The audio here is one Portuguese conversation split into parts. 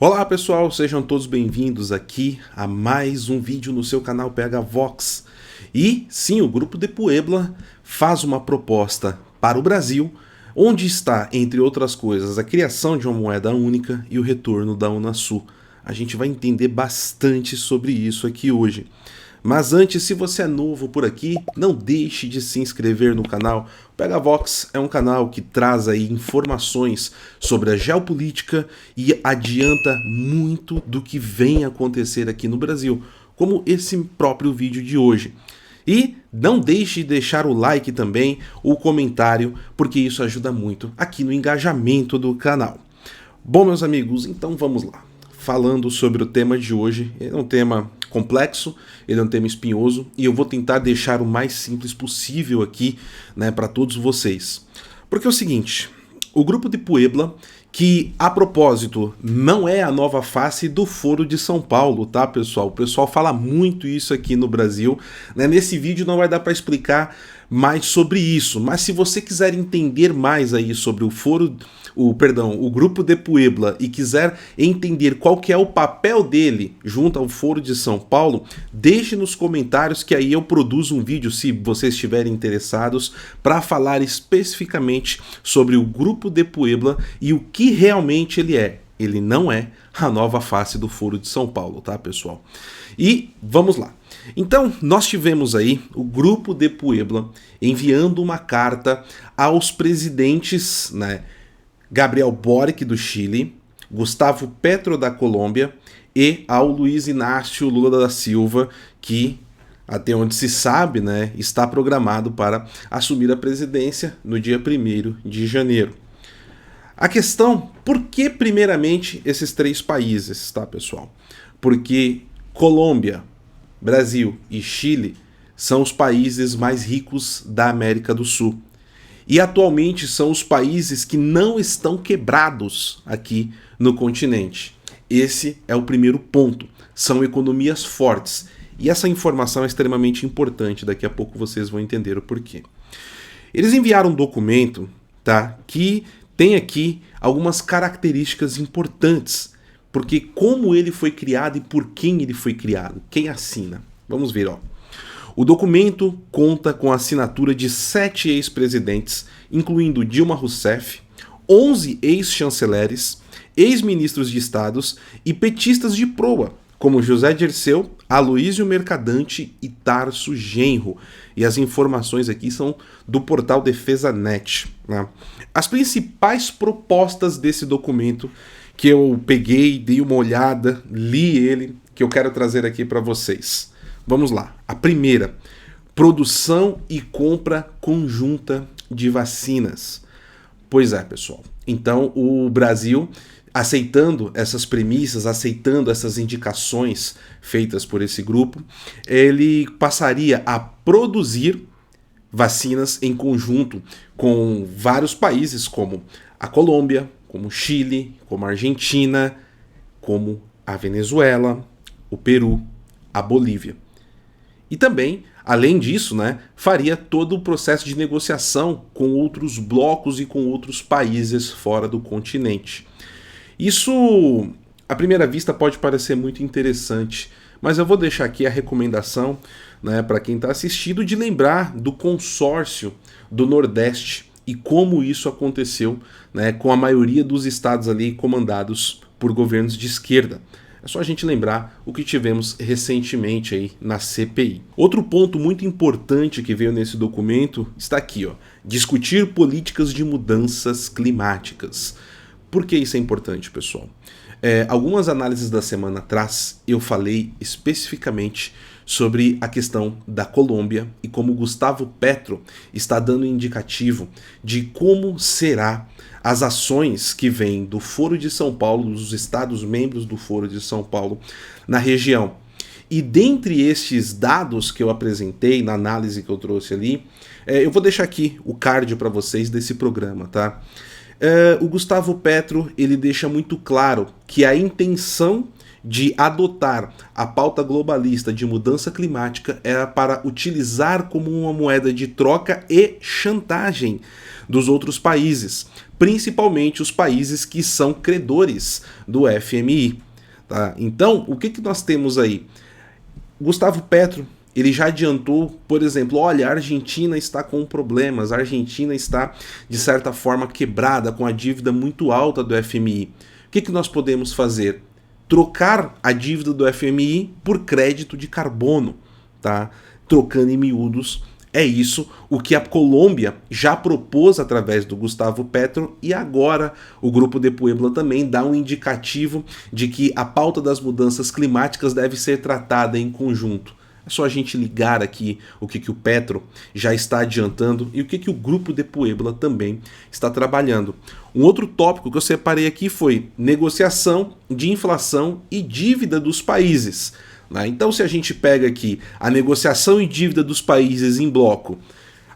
Olá pessoal, sejam todos bem-vindos aqui a mais um vídeo no seu canal PH Vox. E sim, o Grupo de Puebla faz uma proposta para o Brasil, onde está, entre outras coisas, a criação de uma moeda única e o retorno da Unasul. A gente vai entender bastante sobre isso aqui hoje. Mas antes, se você é novo por aqui, não deixe de se inscrever no canal. O PH Vox é um canal que traz aí informações sobre a geopolítica e adianta muito do que vem acontecer aqui no Brasil, como esse próprio vídeo de hoje. E não deixe de deixar o like também, o comentário, porque isso ajuda muito aqui no engajamento do canal. Bom, meus amigos, então vamos lá. Falando sobre o tema de hoje, é um tema complexo, ele é um tema espinhoso e eu vou tentar deixar o mais simples possível aqui, né, para todos vocês. Porque é o seguinte, o Grupo de Puebla, que a propósito não é a nova face do Foro de São Paulo, tá pessoal? O pessoal fala muito isso aqui no Brasil, né? Nesse vídeo não vai dar para explicar mais sobre isso, mas se você quiser entender mais aí sobre o Grupo de Puebla e quiser entender qual que é o papel dele junto ao Foro de São Paulo, deixe nos comentários que aí eu produzo um vídeo, se vocês estiverem interessados, para falar especificamente sobre o Grupo de Puebla e o que realmente ele é. Ele não é a nova face do Foro de São Paulo, tá, pessoal? E vamos lá. Então, nós tivemos aí o Grupo de Puebla enviando uma carta aos presidentes, né, Gabriel Boric do Chile, Gustavo Petro da Colômbia e ao Luiz Inácio Lula da Silva, que, até onde se sabe, né, está programado para assumir a presidência no dia 1º de janeiro. A questão, por que primeiramente esses três países, tá, pessoal? Porque Colômbia, Brasil e Chile são os países mais ricos da América do Sul. E atualmente são os países que não estão quebrados aqui no continente. Esse é o primeiro ponto. São economias fortes. E essa informação é extremamente importante. Daqui a pouco vocês vão entender o porquê. Eles enviaram um documento, tá, que tem aqui algumas características importantes. Porque como ele foi criado e por quem ele foi criado. Quem assina? Vamos ver, ó. O documento conta com a assinatura de 7 ex-presidentes, incluindo Dilma Rousseff, 11 ex-chanceleres, ex-ministros de estados e petistas de proa, como José Dirceu, Aloísio Mercadante e Tarso Genro. E as informações aqui são do portal DefesaNet, né? As principais propostas desse documento que eu peguei, dei uma olhada, li ele, que eu quero trazer aqui para vocês. Vamos lá. A primeira, produção e compra conjunta de vacinas. Pois é, pessoal. Então, o Brasil, aceitando essas premissas, aceitando essas indicações feitas por esse grupo, ele passaria a produzir vacinas em conjunto com vários países, como a Colômbia, como o Chile, como a Argentina, como a Venezuela, o Peru, a Bolívia. E também, além disso, né, faria todo o processo de negociação com outros blocos e com outros países fora do continente. Isso, à primeira vista, pode parecer muito interessante, mas eu vou deixar aqui a recomendação, né, para quem está assistindo de lembrar do consórcio do Nordeste e como isso aconteceu, né, com a maioria dos estados ali comandados por governos de esquerda. É só a gente lembrar o que tivemos recentemente aí na CPI. Outro ponto muito importante que veio nesse documento está aqui, ó. Discutir políticas de mudanças climáticas. Por que isso é importante, pessoal? Algumas análises da semana atrás eu falei especificamente sobre a questão da Colômbia e como Gustavo Petro está dando indicativo de como será as ações que vêm do Foro de São Paulo, dos estados membros do Foro de São Paulo na região. E dentre estes dados que eu apresentei na análise que eu trouxe ali, eu vou deixar aqui o card para vocês desse programa, tá? O Gustavo Petro ele deixa muito claro que a intenção de adotar a pauta globalista de mudança climática era para utilizar como uma moeda de troca e chantagem dos outros países, principalmente os países que são credores do FMI. Tá? Então, o que nós temos aí? Gustavo Petro ele já adiantou, por exemplo, olha, a Argentina está com problemas, a Argentina está, de certa forma, quebrada, com a dívida muito alta do FMI. O que nós podemos fazer? Trocar a dívida do FMI por crédito de carbono, tá? Trocando em miúdos. É isso o que a Colômbia já propôs através do Gustavo Petro e agora o Grupo de Puebla também dá um indicativo de que a pauta das mudanças climáticas deve ser tratada em conjunto. É só a gente ligar aqui o que o Petro já está adiantando e o que o Grupo de Puebla também está trabalhando. Um outro tópico que eu separei aqui foi negociação de inflação e dívida dos países. Então, se a gente pega aqui a negociação e dívida dos países em bloco,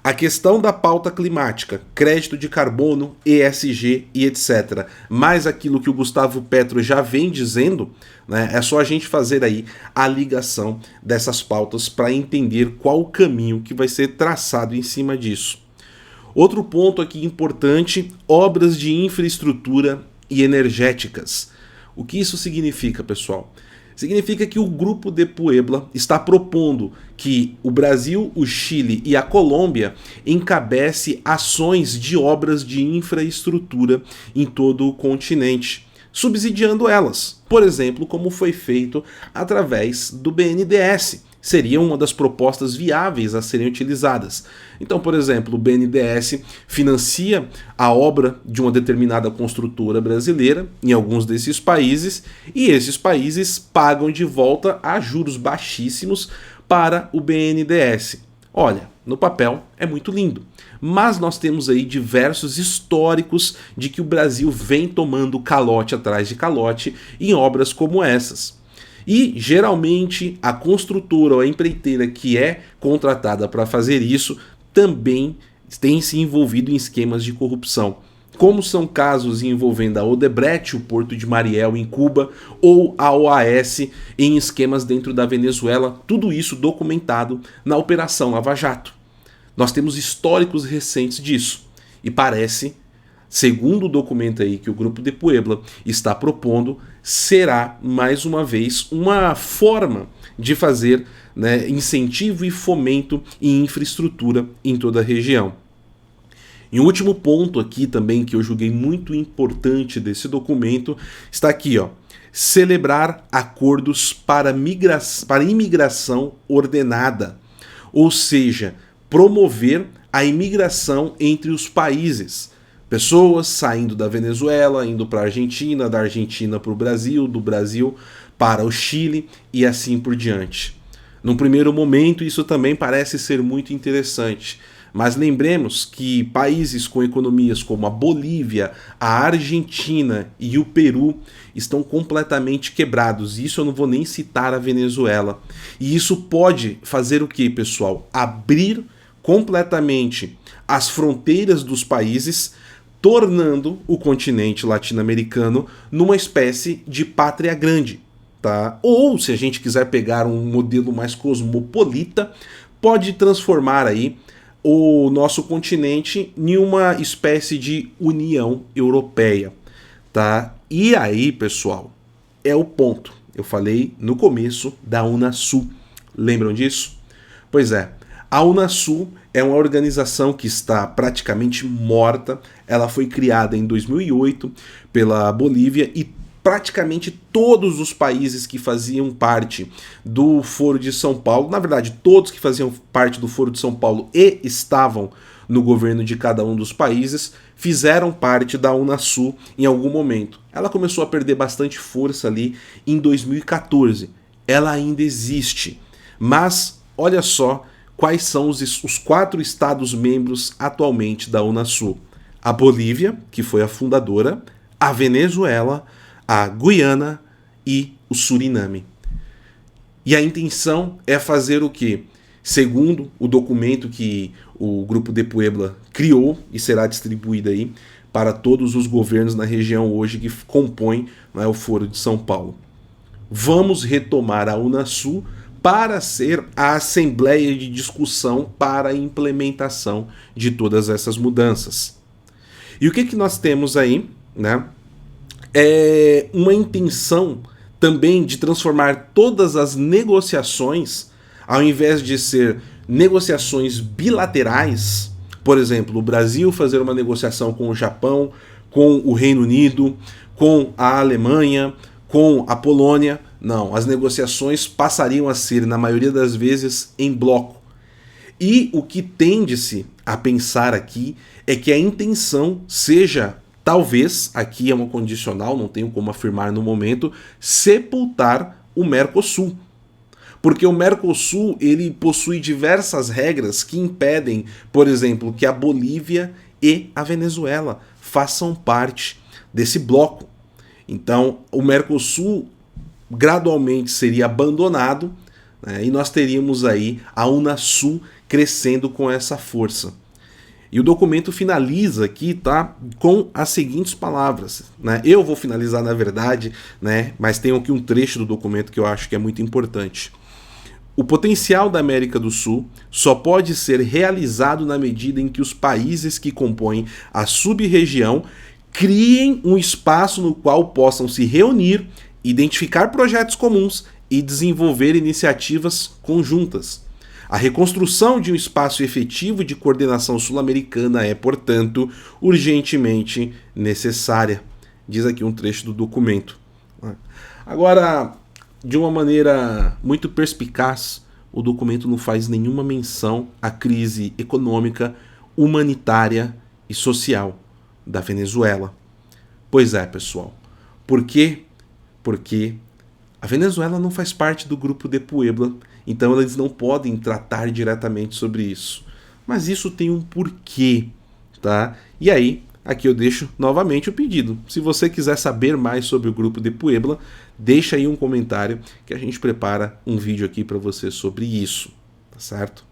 a questão da pauta climática, crédito de carbono, ESG e etc., mais aquilo que o Gustavo Petro já vem dizendo, né, é só a gente fazer aí a ligação dessas pautas para entender qual o caminho que vai ser traçado em cima disso. Outro ponto aqui importante, obras de infraestrutura e energéticas. O que isso significa, pessoal? Significa que o Grupo de Puebla está propondo que o Brasil, o Chile e a Colômbia encabece ações de obras de infraestrutura em todo o continente, subsidiando elas, por exemplo, como foi feito através do BNDES. Seria uma das propostas viáveis a serem utilizadas. Então, por exemplo, o BNDES financia a obra de uma determinada construtora brasileira em alguns desses países e esses países pagam de volta a juros baixíssimos para o BNDES. Olha, no papel é muito lindo, mas nós temos aí diversos históricos de que o Brasil vem tomando calote atrás de calote em obras como essas. E, geralmente, a construtora ou a empreiteira que é contratada para fazer isso também tem se envolvido em esquemas de corrupção. Como são casos envolvendo a Odebrecht, o Porto de Mariel em Cuba, ou a OAS em esquemas dentro da Venezuela, tudo isso documentado na Operação Lava Jato. Nós temos históricos recentes disso e parece, segundo o documento aí que o Grupo de Puebla está propondo, será, mais uma vez, uma forma de fazer, né, incentivo e fomento em infraestrutura em toda a região. E um último ponto aqui também que eu julguei muito importante desse documento está aqui, ó. Celebrar acordos para imigração ordenada, ou seja, promover a imigração entre os países. Pessoas saindo da Venezuela, indo para a Argentina, da Argentina para o Brasil, do Brasil para o Chile e assim por diante. Num primeiro momento, isso também parece ser muito interessante, mas lembremos que países com economias como a Bolívia, a Argentina e o Peru estão completamente quebrados. Isso eu não vou nem citar a Venezuela. E isso pode fazer o que, pessoal? Abrir completamente as fronteiras dos países, tornando o continente latino-americano numa espécie de pátria grande, tá? Ou, se a gente quiser pegar um modelo mais cosmopolita, pode transformar aí o nosso continente em uma espécie de União Europeia, tá? E aí, pessoal, é o ponto. Eu falei no começo da Unasul. Lembram disso? Pois é. A Unasul é uma organização que está praticamente morta. Ela foi criada em 2008 pela Bolívia e praticamente todos os países que faziam parte do Foro de São Paulo, na verdade, todos que faziam parte do Foro de São Paulo e estavam no governo de cada um dos países, fizeram parte da Unasul em algum momento. Ela começou a perder bastante força ali em 2014. Ela ainda existe, mas olha só quais são os 4 estados-membros atualmente da Unasul. A Bolívia, que foi a fundadora, a Venezuela, a Guiana e o Suriname. E a intenção é fazer o quê? Segundo o documento que o Grupo de Puebla criou e será distribuído aí para todos os governos na região hoje que compõem, né, o Foro de São Paulo. Vamos retomar a Unasul para ser a assembleia de discussão para a implementação de todas essas mudanças. E o que nós temos aí, né? É uma intenção também de transformar todas as negociações, ao invés de ser negociações bilaterais, por exemplo, o Brasil fazer uma negociação com o Japão, com o Reino Unido, com a Alemanha, com a Polônia. Não, as negociações passariam a ser, na maioria das vezes, em bloco. E o que tende-se a pensar aqui é que a intenção seja, talvez, aqui é uma condicional, não tenho como afirmar no momento, sepultar o Mercosul. Porque o Mercosul ele possui diversas regras que impedem, por exemplo, que a Bolívia e a Venezuela façam parte desse bloco. Então, o Mercosul gradualmente seria abandonado, né, e nós teríamos aí a Unasul crescendo com essa força. E o documento finaliza aqui, tá, com as seguintes palavras, né? Eu vou finalizar na verdade, né, mas tem aqui um trecho do documento que eu acho que é muito importante. O potencial da América do Sul só pode ser realizado na medida em que os países que compõem a sub-região criem um espaço no qual possam se reunir, identificar projetos comuns e desenvolver iniciativas conjuntas. A reconstrução de um espaço efetivo de coordenação sul-americana é, portanto, urgentemente necessária. Diz aqui um trecho do documento. Agora, de uma maneira muito perspicaz, o documento não faz nenhuma menção à crise econômica, humanitária e social da Venezuela. Pois é, pessoal. Por quê? Porque a Venezuela não faz parte do grupo de Puebla, então eles não podem tratar diretamente sobre isso. Mas isso tem um porquê, tá? E aí, aqui eu deixo novamente o pedido. Se você quiser saber mais sobre o grupo de Puebla, deixa aí um comentário que a gente prepara um vídeo aqui para você sobre isso, tá certo?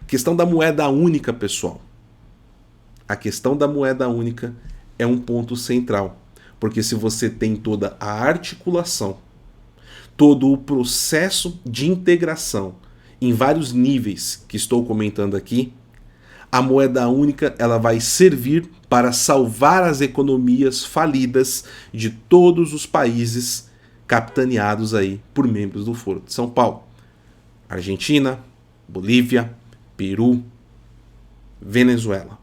A questão da moeda única, pessoal. A questão da moeda única é um ponto central, porque se você tem toda a articulação, todo o processo de integração em vários níveis que estou comentando aqui, a moeda única ela vai servir para salvar as economias falidas de todos os países capitaneados aí por membros do Foro de São Paulo. Argentina, Bolívia, Peru, Venezuela.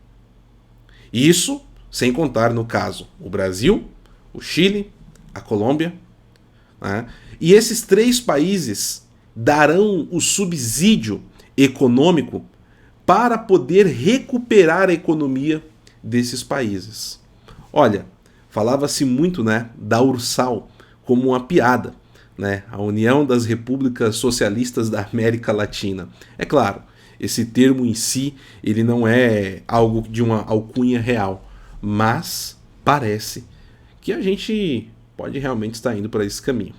Isso sem contar, no caso, o Brasil, o Chile, a Colômbia, né? E esses 3 países darão o subsídio econômico para poder recuperar a economia desses países. Olha, falava-se muito, né, da URSAL como uma piada, né, a União das Repúblicas Socialistas da América Latina. É claro, esse termo em si, ele não é algo de uma alcunha real, mas parece que a gente pode realmente estar indo para esse caminho.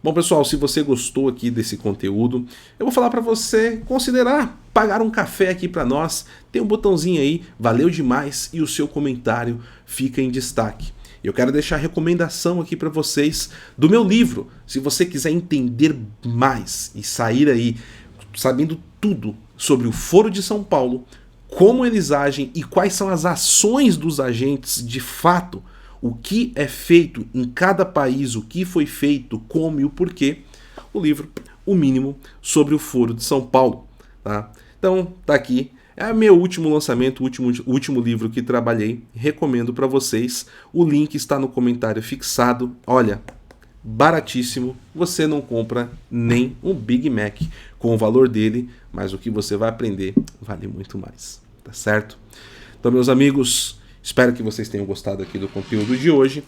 Bom, pessoal, se você gostou aqui desse conteúdo, eu vou falar para você considerar pagar um café aqui para nós. Tem um botãozinho aí, valeu demais, e o seu comentário fica em destaque. Eu quero deixar a recomendação aqui para vocês do meu livro. Se você quiser entender mais e sair aí sabendo tudo sobre o Foro de São Paulo, como eles agem e quais são as ações dos agentes de fato, o que é feito em cada país, o que foi feito, como e o porquê, o livro O Mínimo sobre o Foro de São Paulo. Tá? Então, tá aqui. É meu último lançamento, o último livro que trabalhei. Recomendo para vocês. O link está no comentário fixado. Olha, baratíssimo. Você não compra nem um Big Mac com o valor dele, mas o que você vai aprender vale muito mais. Tá certo? Então, meus amigos, espero que vocês tenham gostado aqui do conteúdo de hoje.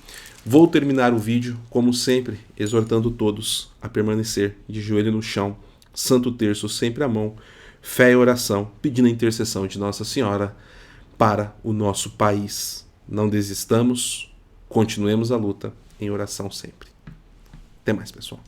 Vou terminar o vídeo, como sempre, exortando todos a permanecer de joelho no chão, Santo Terço sempre à mão, fé e oração, pedindo a intercessão de Nossa Senhora para o nosso país. Não desistamos, continuemos a luta em oração sempre. Até mais, pessoal.